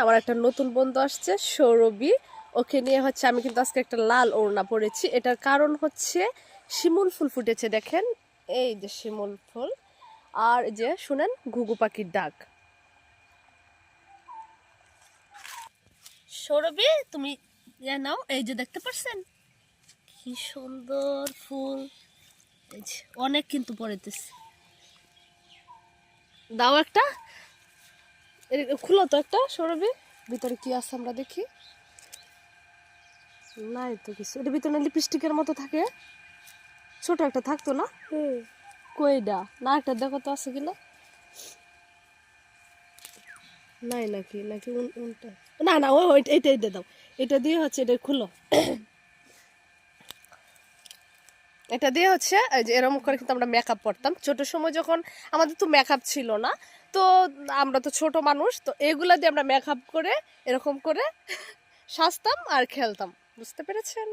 আমার একটা নতুন বন্ধু আসছে, সৌরভী। ওকে নিয়ে হচ্ছে আমি কিন্তু আজকে একটা লাল ওড়না পরেছি। এটার কারণ হচ্ছে শিমুল ফুল ফুটেছে, দেখেন এই যে শিমুল ফুল। আর এই যে শুনেন ঘুঘু পাখির ডাক। সৌরভী তুমি নাও, এই যে দেখতে পাচ্ছেন কি সুন্দর ফুল। এই যে অনেক কিন্তু পড়েতেছে, দাও একটা, খুলো তো একটা সৌরভী, ভিতরে কি আছে আমরা দেখি। নাই তো কিছু, এটার ভিতরে লিপস্টিকের মতো থাকে, ছোট একটা থাকতো না? কইডা না, একটা দেখো তো আছে কিনা। নাই নাকি নাকি উনটা, না না ওই এইটাই দিয়ে দাও, এটা দিয়ে হচ্ছে এটা খুলো। এটা দিয়ে হচ্ছে এই যে এরকম করে কিন্তু আমরা মেকআপ করতাম ছোট সময়, যখন আমাদের তো মেকআপ ছিল না। তো আমরা তো ছোট মানুষ, তো এগুলা দিয়ে আমরা মেকআপ করে এরকম করে সাজতাম আর খেলতাম, বুঝতে পেরেছেন?